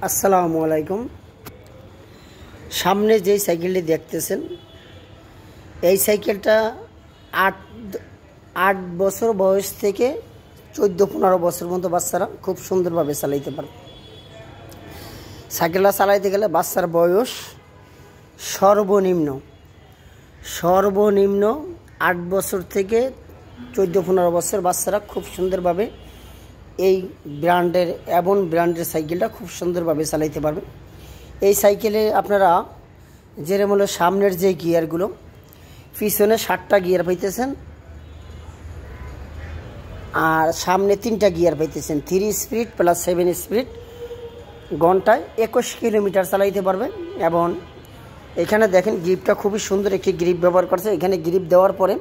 আসসালামু আলাইকুম। সামনে যেই সাইকেলটি দেখতেছেন এই সাইকেলটা ৮ বছর বয়স থেকে ১৪-১৫ বছর পর্যন্ত বাচ্চারা খুব সুন্দরভাবে চালাইতে পারে। সাইকেলটা চালাইতে গেলে বাচ্চার বয়স সর্বনিম্ন ৮ বছর থেকে ১৪-১৫ বছর বাচ্চারা খুব সুন্দরভাবে এই ব্র্যান্ডের সাইকেলটা খুব সুন্দরভাবে চালাইতে পারবে। এই সাইকেলে আপনারা যেরকম হলো সামনের যে গিয়ারগুলো, পিছনে 7টা গিয়ার পাইতেছেন আর সামনে 3টা গিয়ার পাইতেছেন। 3 স্পিড প্লাস 7 স্পিড, ঘন্টায় 21 কিলোমিটার চালাইতে পারবেন। এবং এখানে দেখেন গ্রিপটা খুবই সুন্দর একটি গ্রিপ ব্যবহার করছে। এখানে গ্রিপ দেওয়ার পরে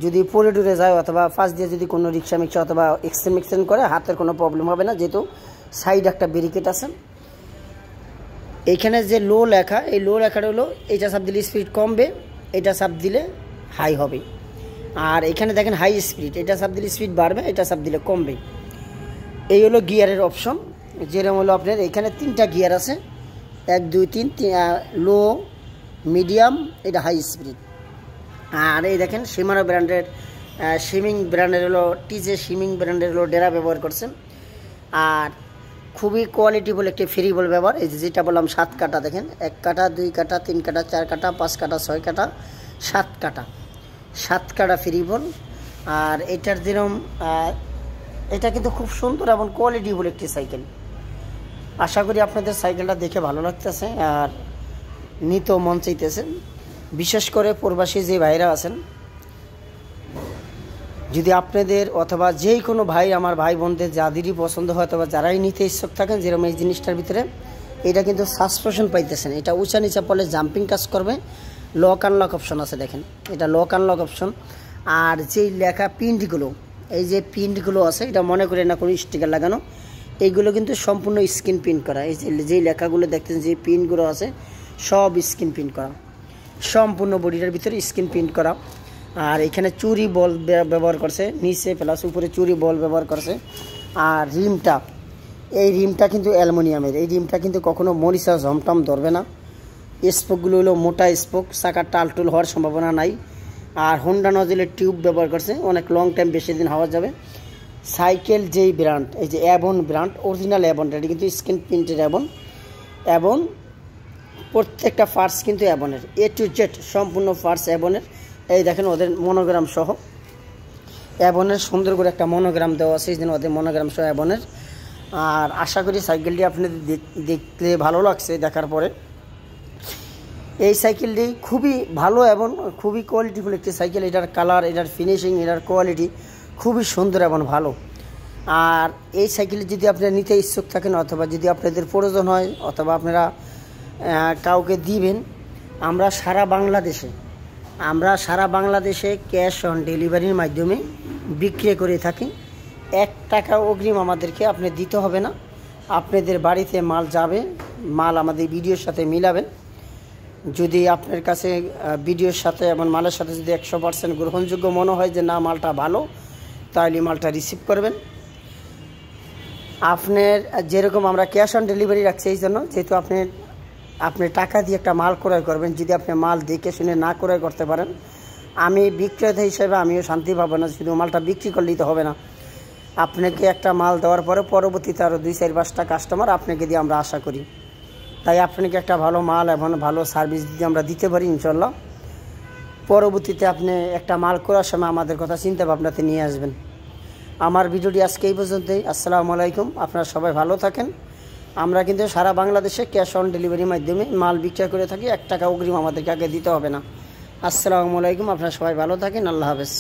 যদি পড়ে টুরে যায় অথবা ফার্স্ট দিয়ে যদি কোনো রিক্সা অথবা এক্সটেন্ড করে হাতের কোনো প্রবলেম হবে না, যেহেতু সাইড একটা ব্যারিকেড আছে। এইখানে যে লো লেখা, এই লো লেখাটা হলো এটা চাপ দিলে স্পিড কমবে, এটা চাপ দিলে হাই হবে। আর এখানে দেখেন হাই স্পিড, এটা চাপ দিলে স্পিড বাড়বে, এটা চাপ দিলে কমবে। এই হলো গিয়ারের অপশন। যেরকম হলো আপনার এখানে 3টা গিয়ার আছে, 1 2 3, লো, মিডিয়াম, এটা হাই স্পিড। আর এই দেখেন শিমিং ব্র্যান্ডের হলো টিজে শিমিং ব্র্যান্ডের হলো ডেরা ব্যবহার করছেন। আর খুবই কোয়ালিটিফুল একটি ফ্রি বল ব্যবহার। এই যেটা বললাম 7 কাটা, দেখেন 1 কাটা 2 কাটা 3 কাটা 4 কাটা 5 কাটা 6 কাটা 7 কাটা ফ্রি বল। আর এটার যেরকম এটা কিন্তু খুব সুন্দর এবং কোয়ালিটিফুল একটি সাইকেল। আশা করি আপনাদের সাইকেলটা দেখে ভালো লাগতেছে আর নিতেও মন চাইতেছে। বিশেষ করে প্রবাসী যে ভাইরা আছেন, যদি আপনাদের অথবা যেই কোনো ভাই আমার ভাই বোনদের যাদেরই পছন্দ হয় অথবা যারাই নিতে ইচ্ছুক থাকেন, যেরকম এই জিনিসটার ভিতরে এটা কিন্তু সাসপেনশন পাইতেছেন। এটা উঁচা নিচা পড়লে জাম্পিং কাজ করবে। লক আনলক অপশন আছে, দেখেন এটা লক আনলক অপশন। আর যেই লেখা প্রিন্টগুলো, এই যে প্রিন্টগুলো আছে, এটা মনে করে না কোনো স্টিকার লাগানো, এইগুলো কিন্তু সম্পূর্ণ স্ক্রিন প্রিন্ট করা। এই যেই লেখাগুলো দেখতেছেন, যে প্রিন্টগুলো আছে সব স্ক্রিন প্রিন্ট করা, সম্পূর্ণ বডিটার ভিতরে স্ক্রিন প্রিন্ট করা। আর এখানে চুরি বল ব্যবহার করছে, নিচে প্লাস উপরে চুরি বল ব্যবহার করছে। আর এই রিমটা কিন্তু অ্যালুমিনিয়ামের। এই রিমটা কিন্তু কখনো মরিচা ঝমটম ধরবে না। স্পোকগুলো হলো মোটা স্পোক, চাকার টালটুল হওয়ার সম্ভাবনা নাই। আর হোন্ডা নজেলের টিউব ব্যবহার করছে, অনেক লং টাইম বেশি দিন হাওয়া যাবে। সাইকেল যেই ব্র্যান্ড, এই যে অ্যাবন ব্র্যান্ড, অরিজিনাল অ্যাবন, এটা কিন্তু স্ক্রিন প্রিন্টের অ্যাবন। প্রত্যেকটা পার্টস কিন্তু অ্যাবনের, A to Z সম্পূর্ণ পার্টস অ্যাবনের। এই দেখেন ওদের মনোগ্রাম সহ অ্যাবনের সুন্দর করে একটা মনোগ্রাম দেওয়া আছে, এই জন্য ওদের মনোগ্রাম সহ অ্যাবনের। আর আশা করি সাইকেলটি আপনাদের দেখতে ভালো লাগছে দেখার পরে। এই সাইকেলটি খুবই ভালো এবং খুবই কোয়ালিটিফুল একটি সাইকেল। এটার কালার, এটার ফিনিশিং, এটার কোয়ালিটি খুবই সুন্দর এবং ভালো। আর এই সাইকেল যদি আপনারা নিতে ইচ্ছুক থাকেন অথবা যদি আপনাদের প্রয়োজন হয় অথবা আপনারা কাউকে দিবেন, আমরা সারা বাংলাদেশে ক্যাশ অন ডেলিভারির মাধ্যমে বিক্রি করে থাকি। 1 টাকা অগ্রিম আমাদেরকে আপনি দিতে হবে না। আপনাদের বাড়িতে মাল যাবে, মাল আমাদের ভিডিওর সাথে মিলাবেন। যদি আপনার কাছে ভিডিওর সাথে এবং মালের সাথে যদি 100% গ্রহণযোগ্য মনে হয় যে না মালটা ভালো, তাহলে মালটা রিসিভ করবেন। আপনার যেরকম আমরা ক্যাশ অন ডেলিভারি রাখছি, এই জন্য যেহেতু আপনি টাকা দিয়ে একটা মাল ক্রয় করবেন, যদি আপনি মাল দেখে শুনে না ক্রয় করতে পারেন, আমি বিক্রেতা হিসেবে আমিও শান্তি পাবো না। শুধু মালটা বিক্রি করলেই তো হবে না, আপনাকে একটা মাল দেওয়ার পরে পরবর্তীতে আরও 2 4 5টা কাস্টমার আপনাকে দিয়ে আমরা আশা করি। তাই আপনাকে একটা ভালো মাল এবং ভালো সার্ভিস যদি আমরা দিতে পারি ইনশাল্লাহ, পরবর্তীতে আপনি একটা মাল করার সময় আমাদের কথা চিন্তা ভাবনাতে নিয়ে আসবেন। আমার ভিডিওটি আজকে এই পর্যন্তই। আসসালামু আলাইকুম, আপনারা সবাই ভালো থাকেন। আমরা কিন্তু সারা বাংলাদেশে ক্যাশ অন ডেলিভারির মাধ্যমে মাল বিক্রি করে থাকি। 1 টাকা অগ্রিম আমাদেরকে আগে দিতে হবে না। আসসালামু আলাইকুম, আপনারা সবাই ভালো থাকেন। আল্লাহ হাফেজ।